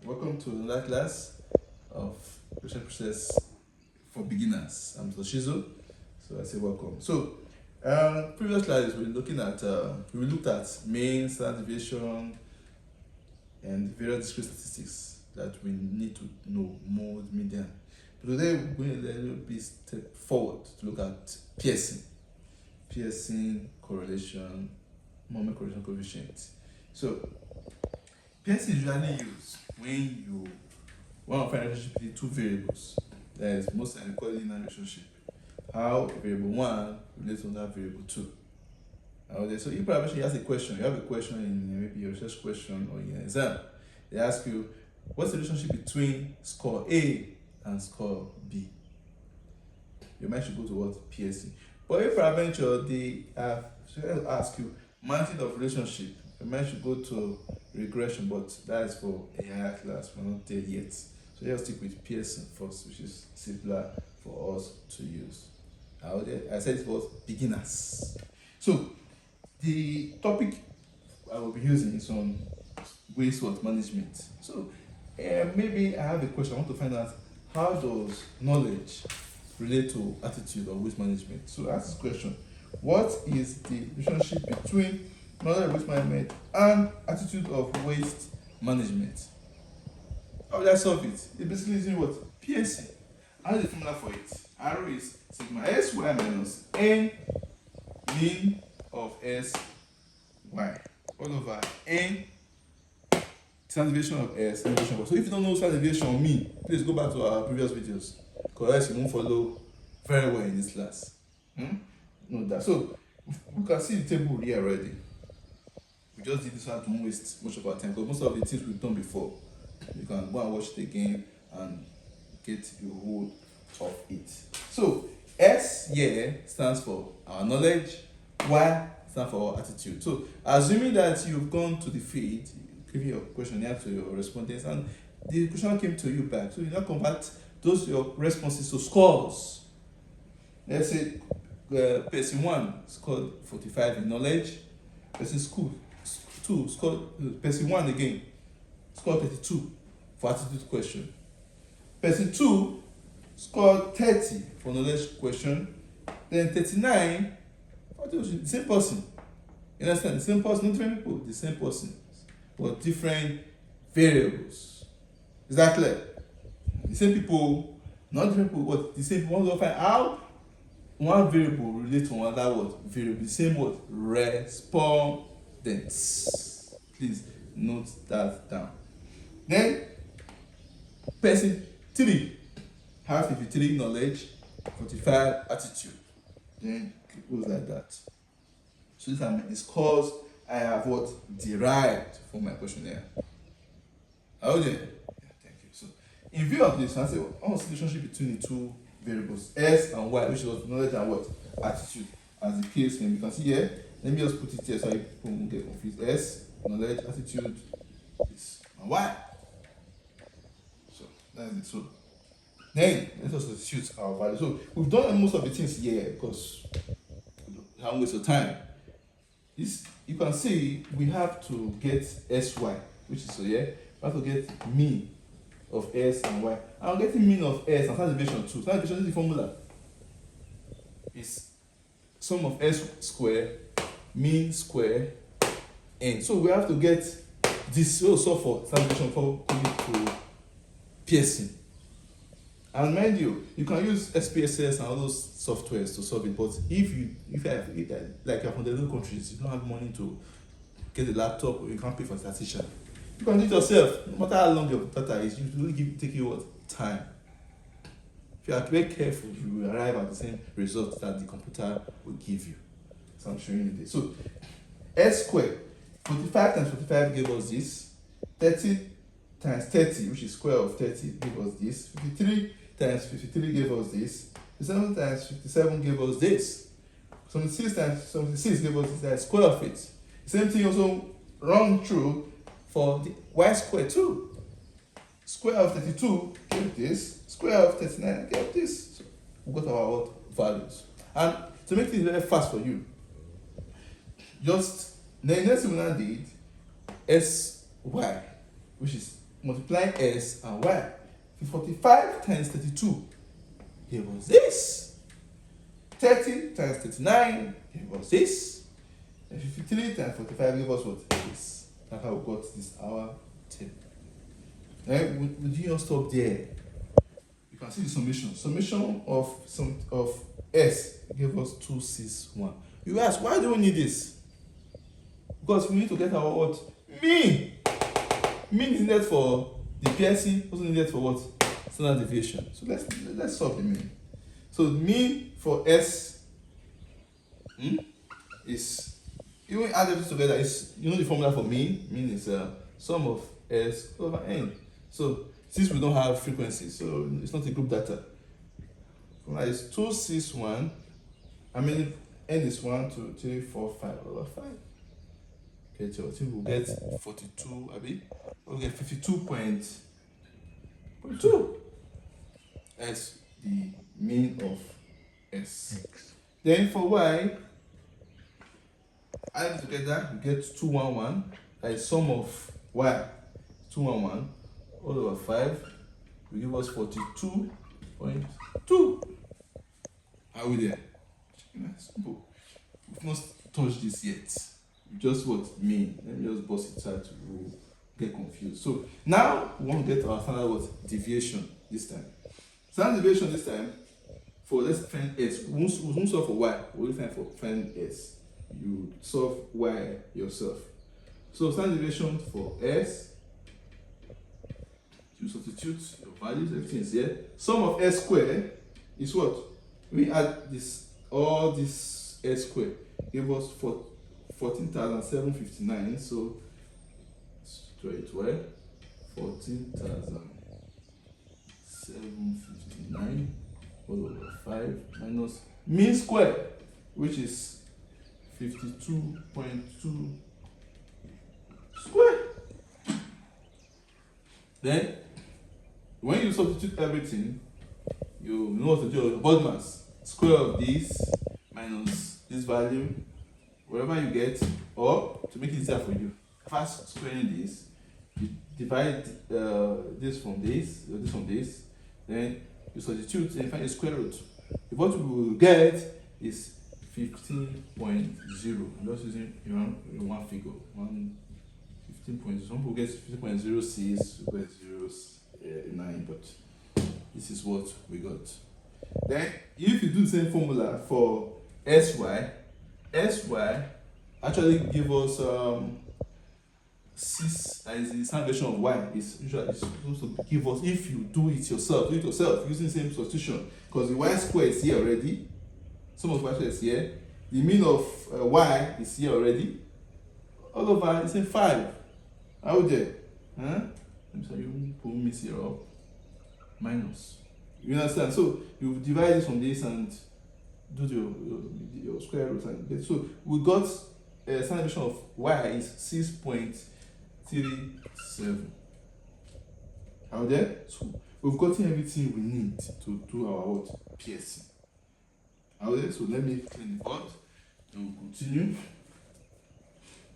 Welcome to another class of question process for beginners. I'm Toshizo, so I say welcome. So, previous slides we looked at mean, standard deviation, and various discrete statistics that we need to know, mode, median. But today we're going to a little bit step forward to look at Pearson correlation, moment correlation coefficient. So, Pearson is usually used when you want to find a relationship between two variables. That is most likely called linear relationship. How variable 1 relates to that variable 2. So if probably ask a question, you have a question in maybe your research question or in an exam, they ask you, what's the relationship between score A and score B? You might should go to what? Pearson. But if peradventure they ask you magnitude of relationship, you might should go to regression, but that is for a higher class. We're not there yet. So let's stick with Pearson first, which is simpler for us to use. I said it was beginners. So the topic I will be using is on wastewater management. So maybe I have a question. I want to find out how does knowledge relate to attitude or waste management. So ask this question: what is the relationship between knowledge of waste management and attitude of waste management? How will I solve it? It's basically using what? Pearson. How is the formula for it? R is sigma s y minus n mean of s y all over n standard deviation of s standard deviation of y. So if you don't know standard deviation or mean, please go back to our previous videos, because else you won't follow very well in this class. Note that. So we can see the table here already. We just did this one to don't waste much of our time, because most of the things we've done before, you can go and watch it again and get the whole of it. So S here stands for our knowledge, Y stands for our attitude. So assuming that you've gone to the field, give your questionnaire to your respondents, and the question came to you back, so you now convert those your responses to scores. Let's say person 1 scored 45 in knowledge, person 2 scored, person 1 again scored 32 for attitude question, person 2 scored 30 for knowledge question, then 39 for the same person. You understand? The same person, not different people, the same person, but different variables. Is that clear? The same people, not different people, but the same people. Want to find how one variable relates to another what variable, the same what respondents. Please note that down. Then person 3 has 53 knowledge, 45 attitude. Then it goes like that. So these are the scores I have what derived from my questionnaire. Okay. Yeah, thank you. So in view of this, I say what's the relationship between the two variables S and Y, which was knowledge and what attitude, as the case can be. You can see here. Let me just put it here so people won't get confused. S knowledge, attitude is Y. So that's it. So then let us substitute our value. So we've done most of the things here because we haven't wasted time. This you can see we have to get SY, which is so here. We have to get mean of S and Y. I'm getting mean of S and standard deviation 2. Standard deviation is the formula. It's sum of S square, mean square, n. So we have to get this also for standard deviation for to Pearson. And mind you, you can use SPSS and all those softwares to solve it. But if like you're from the other countries, you don't have money to get a laptop, or you can't pay for a statistician, you can do it yourself. No matter how long your data is, it will take you what time. If you are very careful, you will arrive at the same result that the computer will give you. So I'm showing you this. So S squared, 45 times 45 gave us this. 30 times 30, which is square of 30, gave us this. 53 times 53 gave us this. 57 times 57 gave us this. 76 times 76 gave us this. That's square of it. The same thing also run through for the y squared too. Square of 32 gave this. Square of 39 gave this. So we got our values. And to make things very fast for you, just the next thing we now did SY, which is multiplying s and y. 45 times 32 gave us this. 30 times 39 gave us this. And 53 times 45 gave us what? This. That's how we got this our 10. Right? We didn't stop there. You can see the summation. Summation of s gave us 261. You ask, why do we need this? Because we need to get our what? Mean. Mean is needed for the Pearson, also needed for what? Standard deviation. So let's solve the mean. So mean for s is, you will add everything together. Is, you know the formula for mean? Mean is sum of s over n. So since we don't have frequency, so it's not a group data. Formula is 261. I mean n is 1, 2, 3, 4, 5 over 5. Okay, so I think we'll get 42. We'll get 52.2 as the mean of s. Then for y, add together, we get 211. That is sum of y, 211 all over 5 will give us 42.2. Are we there? Simple. We've not touched this yet. We just what mean. Let me just bust it out to get confused. So now we want to get our final what? Deviation this time. Standard deviation this time for, let's find s. We won't solve for y, we'll find s. You solve y yourself. So standard deviation for s, you substitute your values, everything is here. Sum of s squared is what? We add this, all this s squared give us 14,759. So straight away 14,759 all over 5 minus mean square, which is 52.2 square. Then when you substitute everything, you know what to do. Body mass, square of this minus this value, whatever you get, or to make it easier for you, first squaring this, you divide this from this, then you substitute and find the square root. What we will get is 15.0. I'm just using one figure, 15.0. Some people get 15.06, we get 0.9, but this is what we got. Then if you do the same formula for sy actually give us 6, as the standard version of y is usually supposed to give us, if you do it yourself using the same substitution, because the y square is here already, sum of y square is here, the mean of y is here already, all over it's in 5. Out there, I'm sorry, you pull me 0 minus. You understand? So you divide this from this and do your square root and get. So we got a standard deviation of y is 6.37. Out there, so we've gotten everything we need to do our what? Pearson. Out there, so let me clean the board and we'll continue.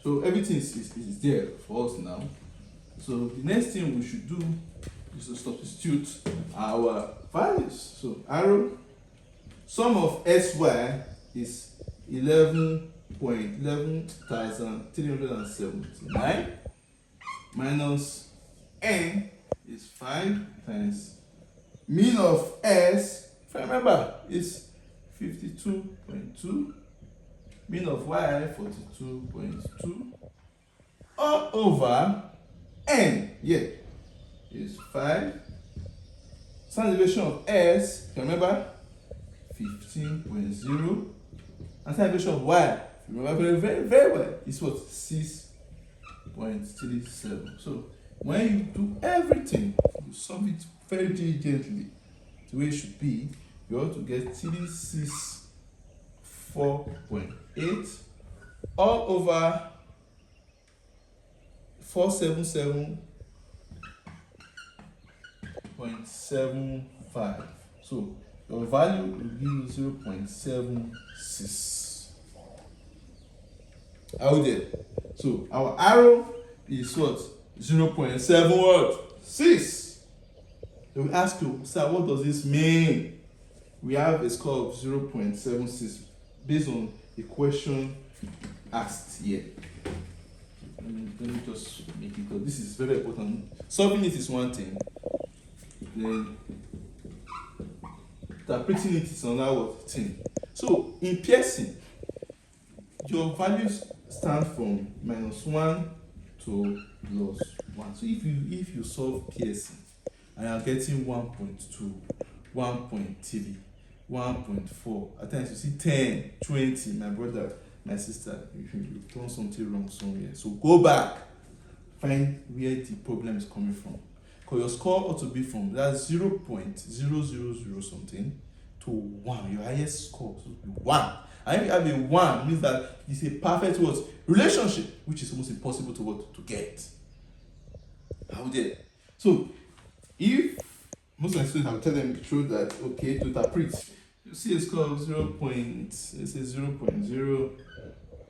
So everything is there for us now. So the next thing we should do is to substitute our values. So arrow, sum of sy is 11,379 minus n is 5 times mean of s, if I remember, is 52.2. Mean of y 42.2 all over n, is 5. Standard deviation of s, remember, 15.0. And standard deviation of y, remember very well, is what? 6.37. So when you do everything, you solve it very diligently the way it should be, you ought to get 364.8 all over 477.75. So your value will give you 0.76. Out there. So our arrow is what? 0.7 what? 6. They will ask you, sir, what does this mean? We have a score of 0.76 based on the question asked here. Let me just make it clear. This is very important. Solving it is one thing. Then interpreting it is another thing. So in Pearson, your values start from -1 to +1. So if you solve Pearson and you are getting 1.2, 1.3, 1.4, at times you see 10, 20, my brother, my sister, you've done something wrong somewhere. So go back, find where the problem is coming from. Because your score ought to be from that 0.000 something to 1. Your highest score should be 1. And if you have a 1, means that it's a perfect what? Relationship, which is almost impossible to what? To get. How dare? So if most of my students, I will tell them the truth that okay, to interpret, you see a score of 0.0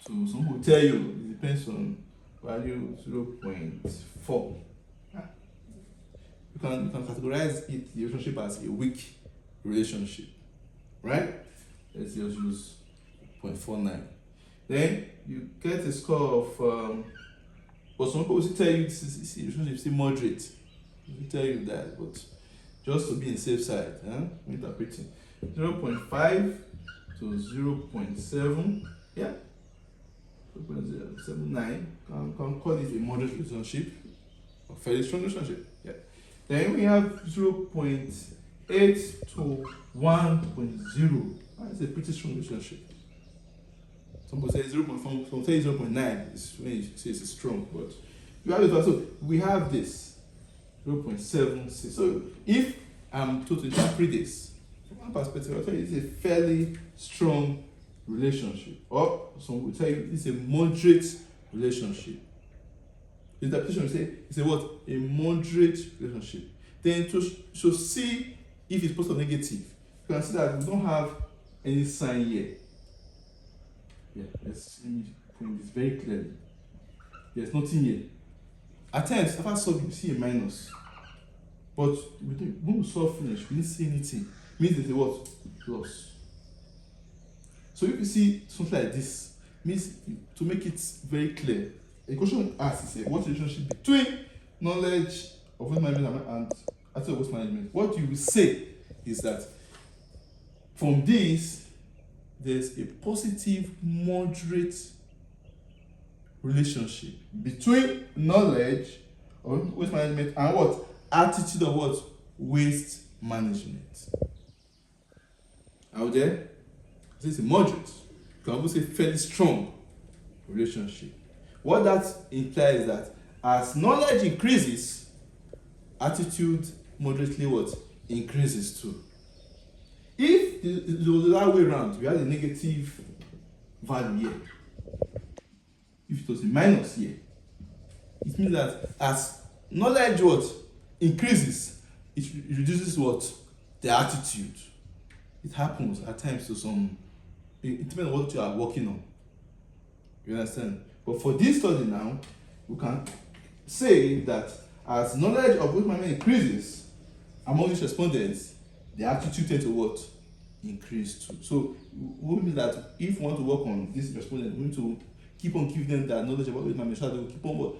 to some will tell you it depends on value 0.4. You can categorize it, the relationship, as a weak relationship, right? Let's just use 0.49. Then you get a score of but some people will tell you this is relationship still moderate. They will tell you that, but just to be on the safe side, interpreting 0.5 to 0.7, yeah, 0.079, can call it a moderate relationship or fairly strong relationship. Yeah. Then we have 0.8 to 1.0. That's a pretty strong relationship. Some people say 0.4, some say 0.9 is when you say it's strong, but you have it also. We have this 0.76. So if I'm to interpret this from my perspective, I'll tell you it's a fairly strong relationship, or some will tell you it's a moderate relationship. The interpretation will say it's a what? A moderate relationship. Then to see if it's positive or negative, you can see that we don't have any sign here. Yeah, let me point this very clearly. There's nothing here. At times, after solving, you see a minus. But when we solve finish, we didn't see anything. It means there's a what? Plus. So if you see something like this, means to make it very clear, a question asks is what relationship between knowledge of waste management and attitude of waste management. What you will say is that from this, there's a positive, moderate relationship between knowledge of waste management and what? Attitude of what? Waste management. Out there, this is a moderate. You can also say fairly strong relationship. What that implies that as knowledge increases, attitude moderately what? Increases too. If the other way around, we had a negative value here. If it was a minus here, it means that as knowledge what? Increases, it reduces what? The attitude. It happens at times to some, it depends on what you are working on. You understand? But for this study now, we can say that as knowledge of waste management increases among these respondents, the attitude tends to what? Increase too. So we mean that if we want to work on this respondent, we need to keep on giving them that knowledge about waste management, so they will keep on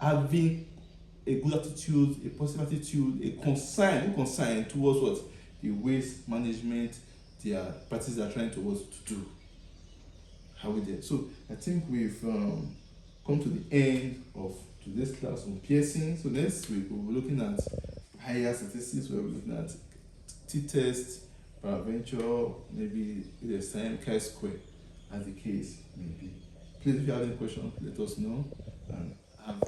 having a good attitude, a positive attitude, a concern towards what? The waste management, their practices they are trying to do. How we did. So I think we've come to the end of today's class on Pearson. So next week we'll be looking at higher statistics, where we're looking at t-test, paraventure, maybe there's time chi-square, as the case may be. Please, if you have any questions, let us know, and have